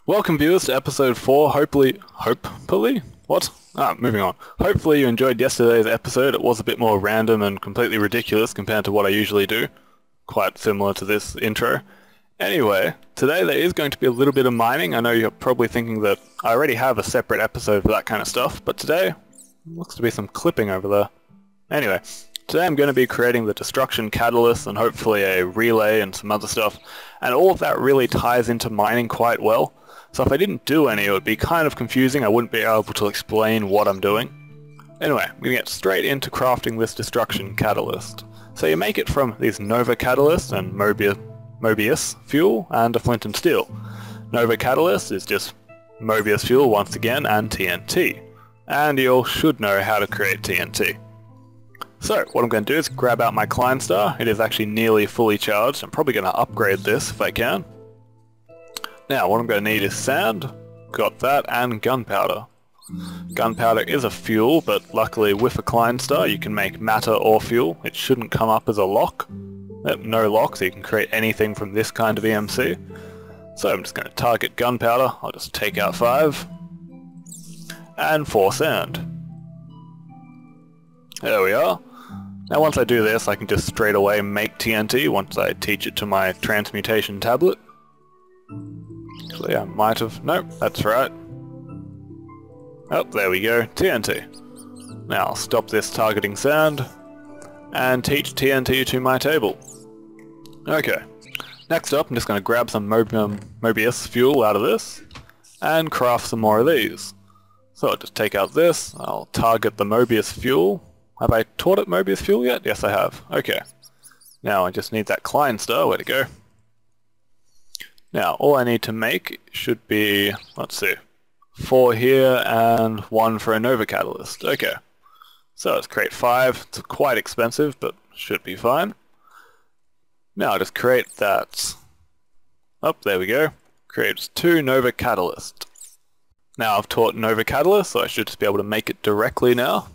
Welcome viewers to episode 4, hopefully, what? Moving on. Hopefully you enjoyed yesterday's episode. It was a bit more random and completely ridiculous compared to what I usually do. Quite similar to this intro. Anyway, today there is going to be a little bit of mining. I know you're probably thinking that I already have a separate episode for that kind of stuff, but today, looks to be some clipping over there. Anyway, today I'm going to be creating the destruction catalyst and hopefully a relay and some other stuff, and all of that really ties into mining quite well. So if I didn't do any, it would be kind of confusing. I wouldn't be able to explain what I'm doing. Anyway, I'm going to get straight into crafting this destruction catalyst. So you make it from these Nova catalyst and Mobius fuel and a flint and steel. Nova catalyst is just Mobius fuel once again and TNT. And you all should know how to create TNT. So what I'm going to do is grab out my Klein star. It is actually nearly fully charged. I'm probably going to upgrade this if I can. Now what I'm going to need is sand, got that, and gunpowder. Gunpowder is a fuel, but luckily with a Klein star you can make matter or fuel. It shouldn't come up as a lock. No lock, so you can create anything from this kind of EMC. So I'm just going to target gunpowder. I'll just take out 5. And 4 sand. There we are. Now once I do this I can just straight away make TNT once I teach it to my transmutation tablet. Actually, I might have... Nope, that's right. Oh, there we go. TNT. Now, I'll stop this targeting sand and teach TNT to my table. Okay. Next up, I'm just going to grab some Mobius fuel out of this and craft some more of these. So I'll just take out this. I'll target the Mobius fuel. Have I taught it Mobius fuel yet? Yes, I have. Okay. Now, I just need that Klein star. Where to go? Now, all I need to make should be, let's see, 4 here and 1 for a Nova Catalyst. Okay. So let's create 5. It's quite expensive, but should be fine. Now I'll just create that. Oh, there we go. Creates 2 Nova Catalyst. Now I've taught Nova Catalyst, so I should just be able to make it directly now.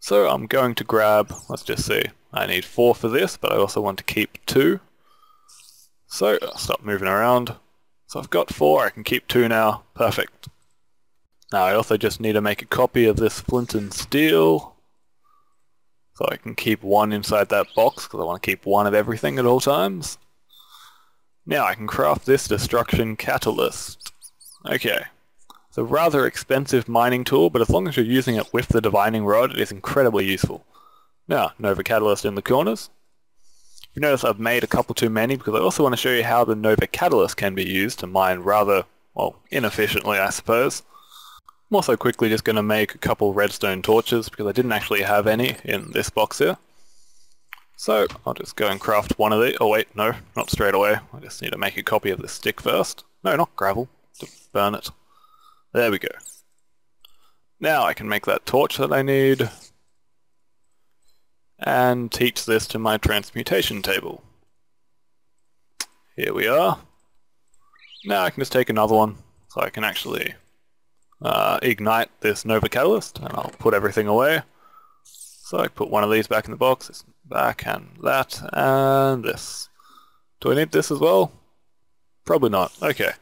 So I'm going to grab, let's just see, I need 4 for this, but I also want to keep 2. So, I'll stop moving around. So I've got 4, I can keep 2 now. Perfect. Now I also just need to make a copy of this flint and steel. So I can keep 1 inside that box, because I want to keep 1 of everything at all times. Now I can craft this destruction catalyst. Okay. It's a rather expensive mining tool, but as long as you're using it with the divining rod, it is incredibly useful. Now, Nova Catalyst in the corners. You notice I've made a couple too many because I also want to show you how the Nova Catalyst can be used to mine rather, well, inefficiently I suppose. I'm also quickly just going to make a couple redstone torches because I didn't actually have any in this box here. So I'll just go and craft one of these. Oh wait, no, not straight away. I just need to make a copy of this stick first. No, not gravel. Just burn it. There we go. Now I can make that torch that I need. And teach this to my transmutation table. Here we are. Now I can just take another one, so I can actually ignite this Nova Catalyst, and I'll put everything away. So I put one of these back in the box, this back, and that, and this. Do I need this as well? Probably not. Okay.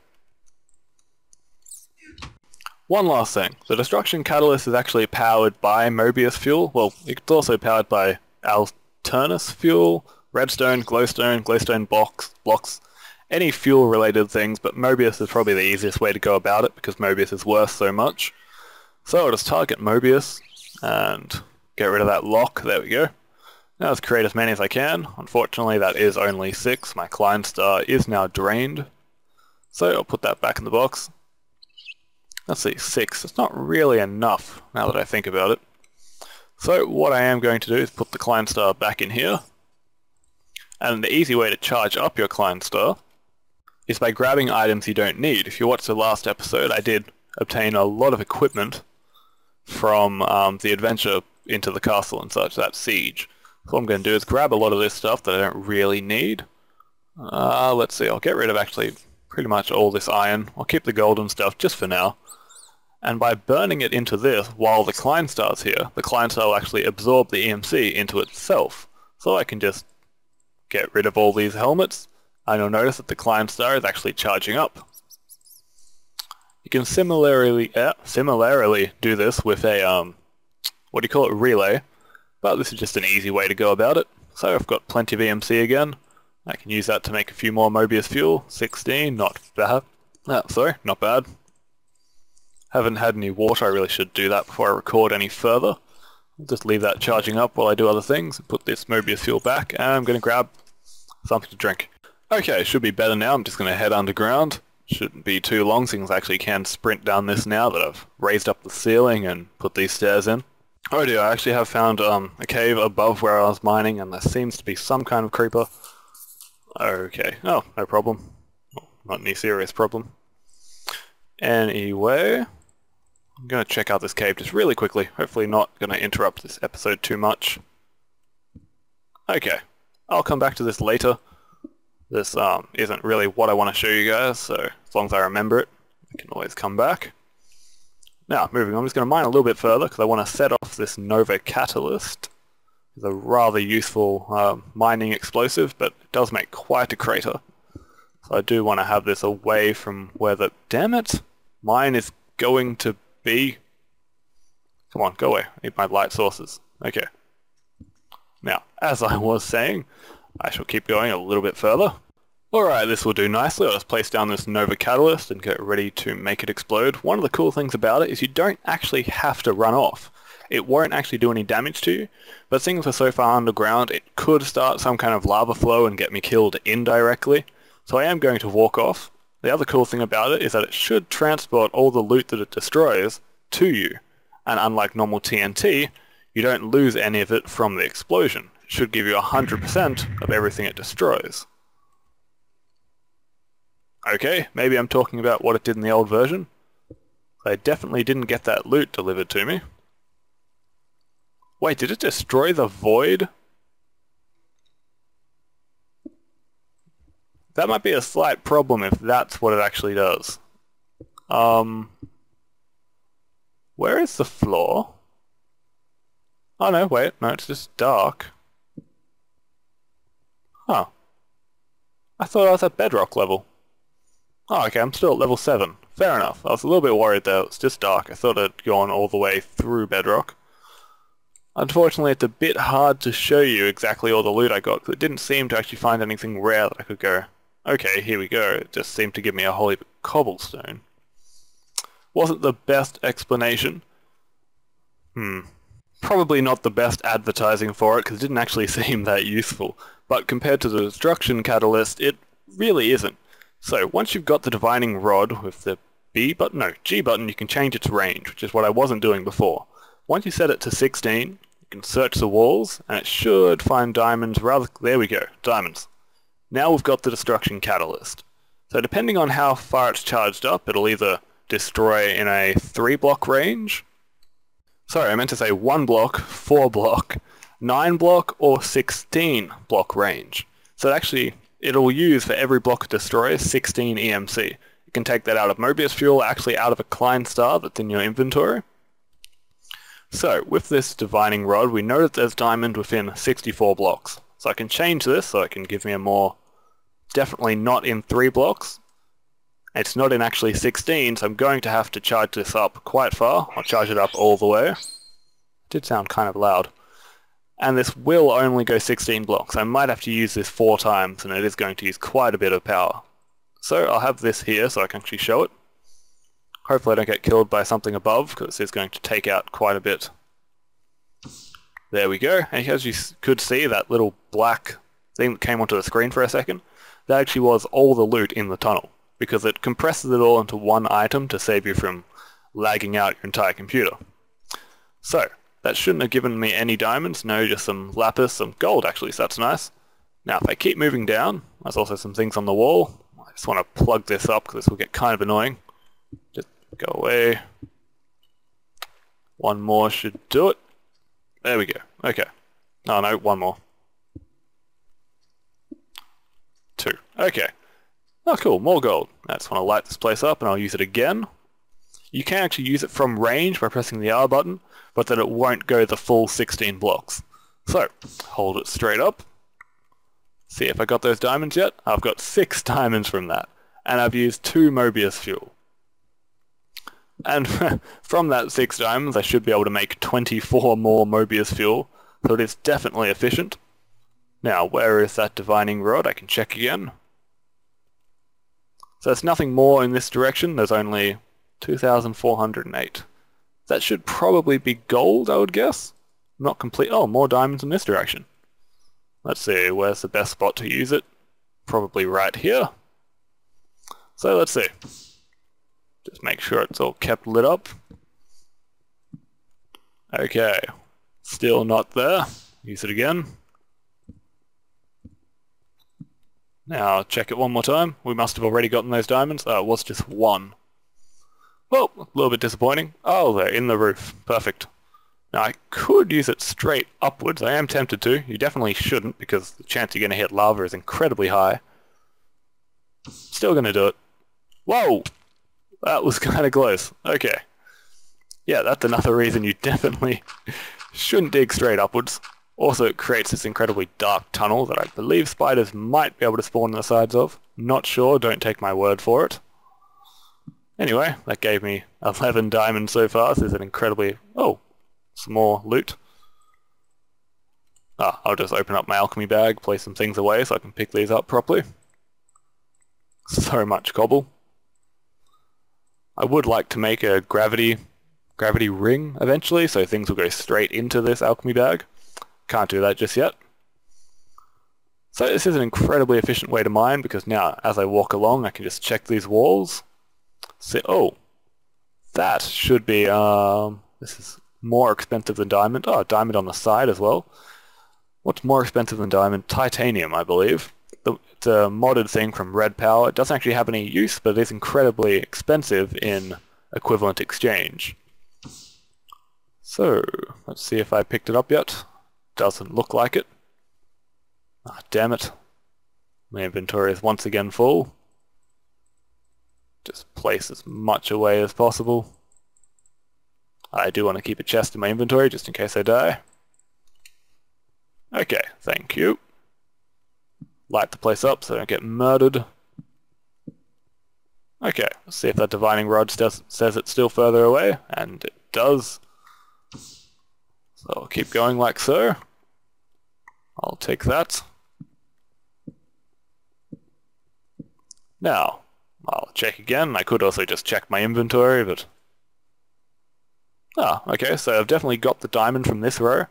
One last thing. The destruction catalyst is actually powered by Mobius fuel. Well, it's also powered by alternus fuel, redstone, glowstone blocks, any fuel related things, but Mobius is probably the easiest way to go about it because Mobius is worth so much. So I'll just target Mobius and get rid of that lock. There we go. Now let's create as many as I can. Unfortunately that is only 6. My Klein star is now drained. So I'll put that back in the box. Let's see, 6. It's not really enough now that I think about it. So what I am going to do is put the Klein star back in here. And the easy way to charge up your Klein star is by grabbing items you don't need. If you watched the last episode, I did obtain a lot of equipment from the adventure into the castle and such, that siege. So what I'm going to do is grab a lot of this stuff that I don't really need. Let's see, I'll get rid of actually pretty much all this iron. I'll keep the golden stuff just for now. And by burning it into this while the Klein star's here, the Klein star will actually absorb the EMC into itself. So I can just get rid of all these helmets, and you'll notice that the Klein star is actually charging up. can similarly do this with a relay, but this is just an easy way to go about it. So I've got plenty of EMC again. I can use that to make a few more Mobius fuel. 16, not bad. Not bad. Haven't had any water, I really should do that before I record any further. I'll just leave that charging up while I do other things, put this Mobius fuel back, and I'm going to grab something to drink. Okay, should be better now. I'm just going to head underground. Shouldn't be too long since I actually can sprint down this now that I've raised up the ceiling and put these stairs in. Oh dear, I actually have found a cave above where I was mining, and there seems to be some kind of creeper. Okay, oh, no problem. Well, not any serious problem. Anyway, I'm going to check out this cave just really quickly. Hopefully not going to interrupt this episode too much. Okay, I'll come back to this later. This isn't really what I want to show you guys, so as long as I remember it, I can always come back. Now, moving on, I'm just going to mine a little bit further because I want to set off this Nova Catalyst. It's a rather useful mining explosive, but it does make quite a crater. So I do want to have this away from where the... Damn it! Mine is going to be... Come on, go away. I need my light sources. Okay. Now, as I was saying, I shall keep going a little bit further. Alright, this will do nicely. I'll just place down this Nova Catalyst and get ready to make it explode. One of the cool things about it is you don't actually have to run off. It won't actually do any damage to you, but things are so far underground it could start some kind of lava flow and get me killed indirectly. So I am going to walk off. The other cool thing about it is that it should transport all the loot that it destroys to you. And unlike normal TNT, you don't lose any of it from the explosion. It should give you 100% of everything it destroys. Okay, maybe I'm talking about what it did in the old version. I definitely didn't get that loot delivered to me. Wait, did it destroy the void? That might be a slight problem if that's what it actually does. Where is the floor? Oh no, wait, no, it's just dark. Huh. I thought I was at bedrock level. Oh, okay, I'm still at level 7. Fair enough. I was a little bit worried though, it's just dark. I thought it'd gone all the way through bedrock. Unfortunately, it's a bit hard to show you exactly all the loot I got, because it didn't seem to actually find anything rare that I could go, okay, here we go. It just seemed to give me a whole heap of cobblestone. Wasn't the best explanation. Probably not the best advertising for it, because it didn't actually seem that useful. But compared to the Destruction Catalyst, it really isn't. So, once you've got the Divining Rod with the G button, you can change its range, which is what I wasn't doing before. Once you set it to 16, you can search the walls, and it should find diamonds there we go, diamonds. Now we've got the Destruction Catalyst. So depending on how far it's charged up, it'll either destroy in a 3-block range, sorry, I meant to say 1 block, 4 block, 9 block, or 16 block range. So actually, it'll use for every block it destroys 16 EMC. You can take that out of Mobius fuel, actually out of a Klein star that's in your inventory. So, with this Divining Rod, we know that there's diamond within 64 blocks. So I can change this so it can give me a more, definitely not in 3 blocks. It's not in actually 16, so I'm going to have to charge this up quite far. I'll charge it up all the way. It did sound kind of loud. And this will only go 16 blocks. I might have to use this 4 times, and it is going to use quite a bit of power. So I'll have this here so I can actually show it. Hopefully I don't get killed by something above, because it's going to take out quite a bit. There we go. And as you could see, that little black thing that came onto the screen for a second, that actually was all the loot in the tunnel, because it compresses it all into one item to save you from lagging out your entire computer. So, that shouldn't have given me any diamonds, no, just some lapis, some gold actually, so that's nice. Now if I keep moving down, there's also some things on the wall. I just want to plug this up because this will get kind of annoying. Just go away. One more should do it. There we go. Okay. Oh no, one more. 2. Okay. Oh cool, more gold. I just want to light this place up and I'll use it again. You can actually use it from range by pressing the R button, but then it won't go the full 16 blocks. So, hold it straight up. See if I got those diamonds yet. I've got 6 diamonds from that. And I've used 2 Mobius fuel. And from that 6 diamonds, I should be able to make 24 more Mobius fuel, so it is definitely efficient. Now, where is that divining rod? I can check again. So there's nothing more in this direction, there's only 2,408. That should probably be gold, I would guess. Not complete. Oh, more diamonds in this direction. Let's see, where's the best spot to use it? Probably right here. So let's see. Just make sure it's all kept lit up. Okay, still not there. Use it again. Now check it one more time. We must have already gotten those diamonds. Oh, it was just 1. Well, a little bit disappointing. Oh, they're in the roof. Perfect. Now I could use it straight upwards. I am tempted to. You definitely shouldn't because the chance you're going to hit lava is incredibly high. Still going to do it. Whoa! That was kind of close. Okay. Yeah, that's another reason you definitely shouldn't dig straight upwards. Also, it creates this incredibly dark tunnel that I believe spiders might be able to spawn on the sides of. Not sure, don't take my word for it. Anyway, that gave me 11 diamonds so far. This is an incredibly... Oh, some more loot. I'll just open up my alchemy bag, place some things away so I can pick these up properly. So much cobble. I would like to make a gravity ring eventually, so things will go straight into this alchemy bag. Can't do that just yet. So this is an incredibly efficient way to mine because now as I walk along I can just check these walls. See, oh, that should be, this is more expensive than diamond. Oh, diamond on the side as well. What's more expensive than diamond? Titanium, I believe. It's a modded thing from Red Power. It doesn't actually have any use, but it is incredibly expensive in equivalent exchange. So, let's see if I picked it up yet. Doesn't look like it. Ah, damn it. My inventory is once again full. Just place as much away as possible. I do want to keep a chest in my inventory just in case I die. Okay, thank you. Light the place up so I don't get murdered. Okay, let's see if that divining rod says it's still further away, and it does. So I'll keep going like so. I'll take that. Now, I'll check again. I could also just check my inventory, but... okay, so I've definitely got the diamond from this row.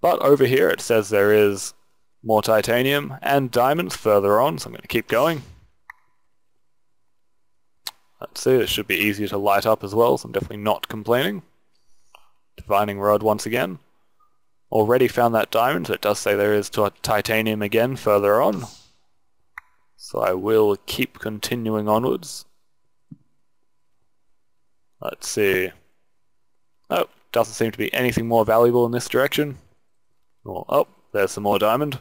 But over here it says there is more titanium and diamonds further on, so I'm going to keep going. Let's see, it should be easier to light up as well, so I'm definitely not complaining. Divining rod once again. Already found that diamond, so it does say there is titanium again further on. So I will keep continuing onwards. Let's see. Oh, doesn't seem to be anything more valuable in this direction. Oh, there's some more diamond.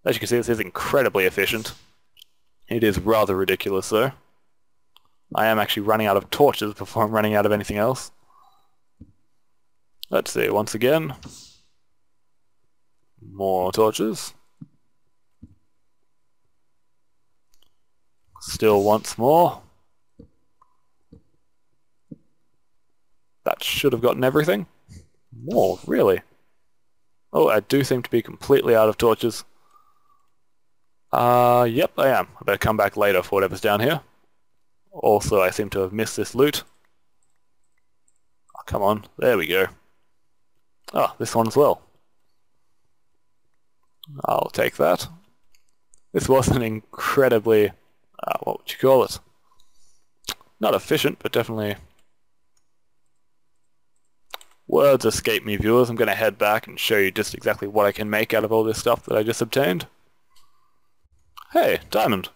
As you can see, this is incredibly efficient. It is rather ridiculous though. I am actually running out of torches before I'm running out of anything else. Let's see, once again. More torches. Still once more. That should have gotten everything. More, really. Oh, I do seem to be completely out of torches. Yep, I am. I better come back later for whatever's down here. Also, I seem to have missed this loot. Oh, come on. There we go. Oh, this one as well. I'll take that. This was an incredibly... what would you call it? Not efficient, but definitely... Words escape me, viewers. I'm going to head back and show you just exactly what I can make out of all this stuff that I just obtained. Hey, diamond.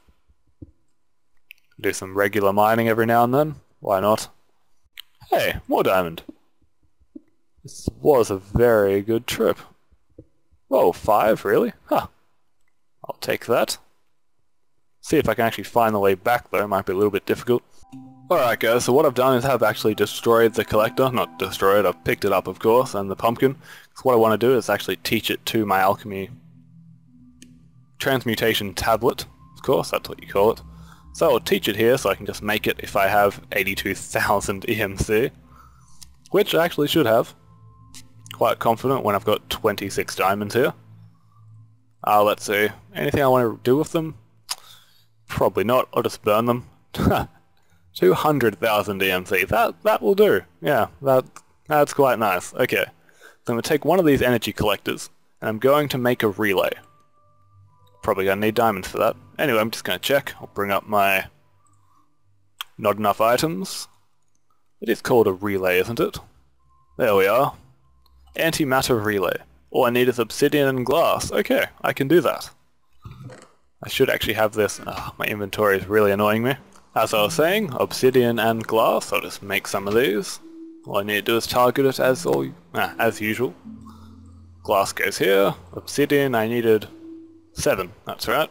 Do some regular mining every now and then. Why not? Hey, more diamond. This was a very good trip. Whoa, 5, really? Huh. I'll take that. See if I can actually find the way back though, it might be a little bit difficult. Alright guys, so what I've done is I've actually destroyed the collector. Not destroyed, I've picked it up of course, and the pumpkin. So what I want to do is actually teach it to my alchemy transmutation tablet. Of course, that's what you call it. So I'll teach it here so I can just make it if I have 82,000 EMC, which I actually should have. Quite confident when I've got 26 diamonds here. Let's see, anything I want to do with them? Probably not, I'll just burn them. 200,000 EMC, that will do. Yeah, that's quite nice. Okay, so I'm going to take one of these energy collectors, and I'm going to make a relay. Probably going to need diamonds for that. Anyway, I'm just going to check. I'll bring up my not enough items. It is called a relay, isn't it? There we are. Antimatter relay. All I need is obsidian and glass. Okay, I can do that. I should actually have this. My inventory is really annoying me. As I was saying, obsidian and glass. I'll just make some of these. All I need to do is target it as usual. Glass goes here. Obsidian, I needed 7. That's right.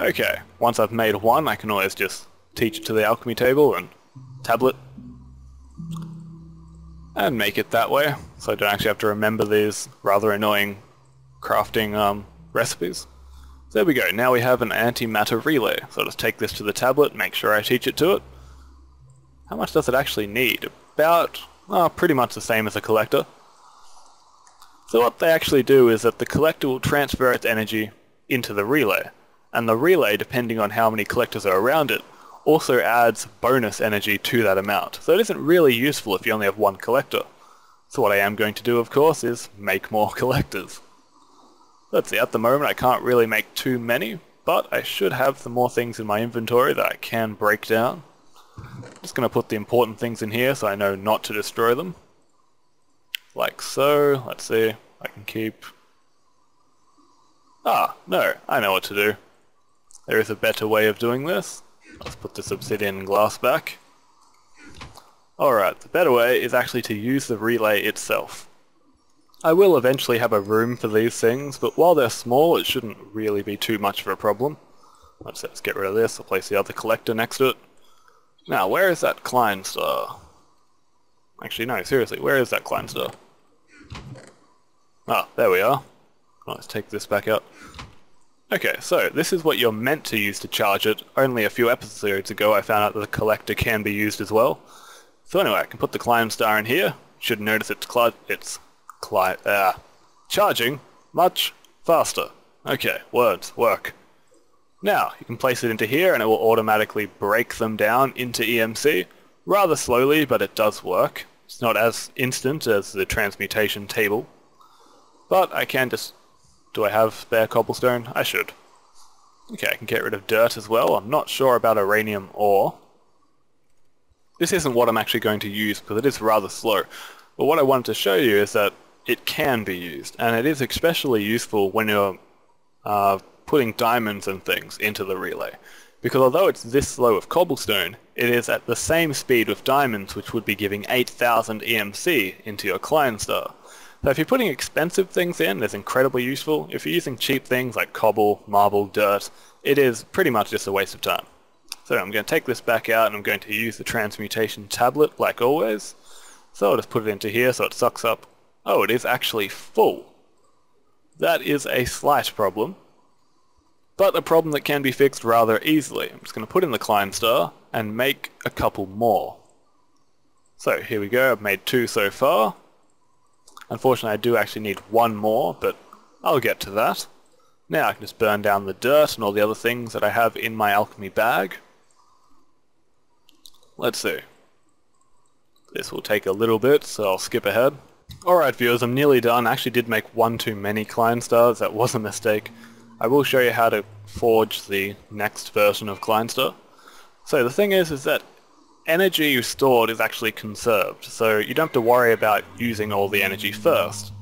Okay, once I've made one, I can always just teach it to the alchemy table and tablet. And make it that way, so I don't actually have to remember these rather annoying crafting recipes. So there we go, now we have an antimatter relay. So I'll just take this to the tablet, make sure I teach it to it. How much does it actually need? About, pretty much the same as a collector. So what they actually do is that the collector will transfer its energy into the relay, and the relay, depending on how many collectors are around it, also adds bonus energy to that amount. So it isn't really useful if you only have one collector. So what I am going to do, of course, is make more collectors. Let's see, at the moment I can't really make too many, but I should have some more things in my inventory that I can break down. Just going to put the important things in here so I know not to destroy them. Like so. Let's see, I can keep... no, I know what to do. There is a better way of doing this. Let's put this obsidian and glass back. Alright, the better way is actually to use the relay itself. I will eventually have a room for these things, but while they're small it shouldn't really be too much of a problem. Let's get rid of this, I'll place the other collector next to it. Now, where is that Klein star? Actually no, seriously, where is that Klein star? There we are. Let's take this back out. Okay, so this is what you're meant to use to charge it. Only a few episodes ago I found out that the collector can be used as well. So anyway, I can put the Klein star in here. Should notice it's charging much faster. Okay, words work. Now, you can place it into here and it will automatically break them down into EMC. Rather slowly, but it does work. It's not as instant as the transmutation table. But I can just... Do I have spare cobblestone? I should. Okay, I can get rid of dirt as well. I'm not sure about uranium ore. This isn't what I'm actually going to use because it is rather slow. But what I wanted to show you is that it can be used, and it is especially useful when you're putting diamonds and things into the relay. Because although it's this slow with cobblestone, it is at the same speed with diamonds, which would be giving 8,000 EMC into your Klein star. So if you're putting expensive things in, it's incredibly useful. If you're using cheap things like cobble, marble, dirt, it is pretty much just a waste of time. So I'm going to take this back out and I'm going to use the transmutation tablet like always. So I'll just put it into here so it sucks up. Oh, it is actually full. That is a slight problem, but a problem that can be fixed rather easily. I'm just going to put in the Klein star and make a couple more. So here we go, I've made 2 so far. Unfortunately I do actually need 1 more, but I'll get to that. Now I can just burn down the dirt and all the other things that I have in my alchemy bag. Let's see. This will take a little bit, so I'll skip ahead. Alright viewers, I'm nearly done. I actually did make 1 too many Klein stars, that was a mistake. I will show you how to forge the next version of Klein star. So the thing is that energy you stored is actually conserved, so you don't have to worry about using all the energy first.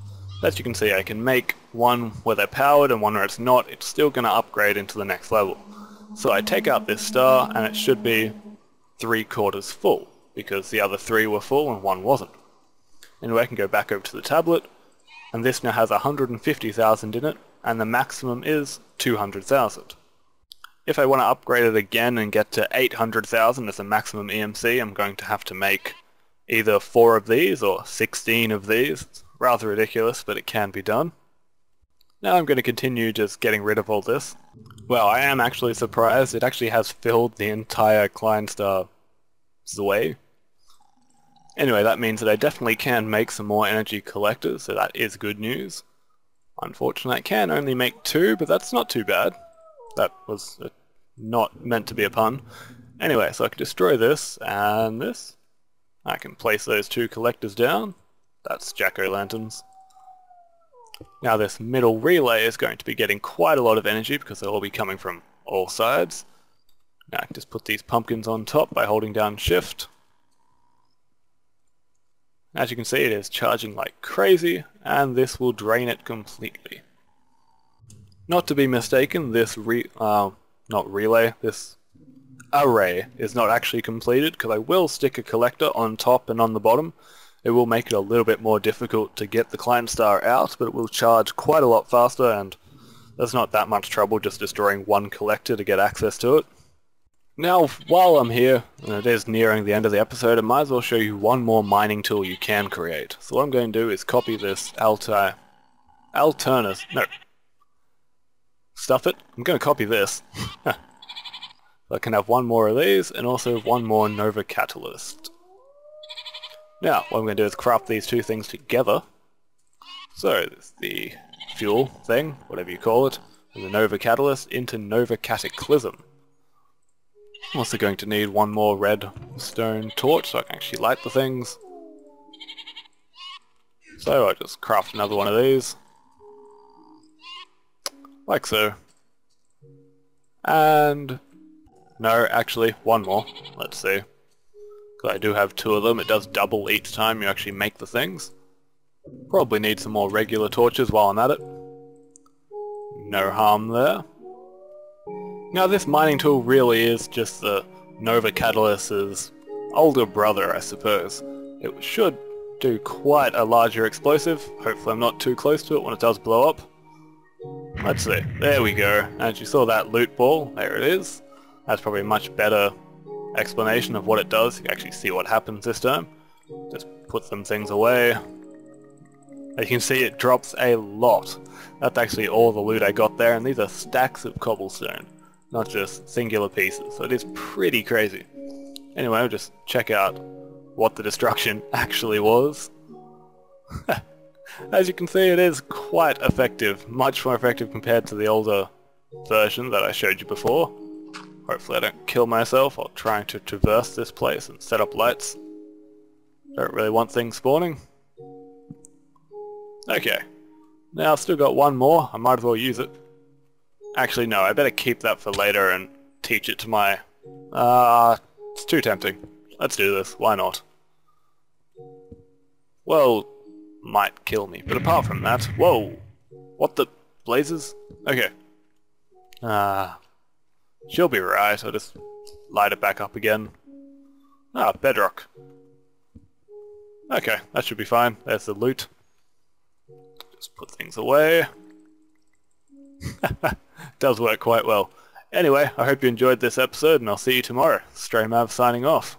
As you can see, I can make one where they're powered and one where it's not. It's still going to upgrade into the next level. So I take out this star and it should be 3/4 full, because the other 3 were full and 1 wasn't. Anyway, I can go back over to the tablet, and this now has 150,000 in it, and the maximum is 200,000. If I want to upgrade it again and get to 800,000 as a maximum EMC, I'm going to have to make either 4 of these or 16 of these. It's rather ridiculous, but it can be done. Now I'm going to continue just getting rid of all this. Well, I am actually surprised. It actually has filled the entire Klein star way. Anyway, that means that I definitely can make some more energy collectors, so that is good news. Unfortunately, I can only make 2, but that's not too bad. That was not meant to be a pun. Anyway, so I can destroy this and this. I can place those 2 collectors down. That's jack-o'-lanterns. Now this middle relay is going to be getting quite a lot of energy because they'll all be coming from all sides. Now I can just put these pumpkins on top by holding down shift. As you can see, it is charging like crazy, and this will drain it completely. Not to be mistaken, this this array is not actually completed, because I will stick a collector on top and on the bottom. It will make it a little bit more difficult to get the Klein star out, but it will charge quite a lot faster, and there's not that much trouble just destroying one collector to get access to it. Now, while I'm here, and it is nearing the end of the episode, I might as well show you one more mining tool you can create. So what I'm going to do is copy this stuff it. I'm going to copy this. So I can have one more of these, and also one more Nova Catalyst. Now, what I'm going to do is craft these 2 things together. So, there's the fuel thing, whatever you call it, and the Nova Catalyst into Nova Cataclysm. I'm also going to need one more red stone torch so I can actually light the things. So I'll just craft another one of these. Like so. And... no, actually, one more. Let's see. Because I do have 2 of them, it does double each time you actually make the things. Probably need some more regular torches while I'm at it. No harm there. Now this mining tool really is just the Nova Catalyst's older brother, I suppose. It should do quite a larger explosive. Hopefully I'm not too close to it when it does blow up. Let's see. There we go. As you saw that loot ball, there it is. That's probably a much better explanation of what it does. You can actually see what happens this time. Just put some things away. As you can see, it drops a lot. That's actually all the loot I got there, and these are stacks of cobblestone, not just singular pieces, so it is pretty crazy. Anyway, I'll just check out what the destruction actually was. As you can see, it is quite effective, much more effective compared to the older version that I showed you before. Hopefully I don't kill myself while trying to traverse this place and set up lights. Don't really want things spawning. Okay, now I've still got one more, I might as well use it. Actually no, I better keep that for later and teach it to my... it's too tempting. Let's do this, why not? Well, might kill me, but apart from that... Whoa! What the blazes? Okay. She'll be right, I'll just light it back up again. Bedrock. Okay, that should be fine. There's the loot. Just put things away. Does work quite well. Anyway, I hope you enjoyed this episode, and I'll see you tomorrow. Straymav signing off.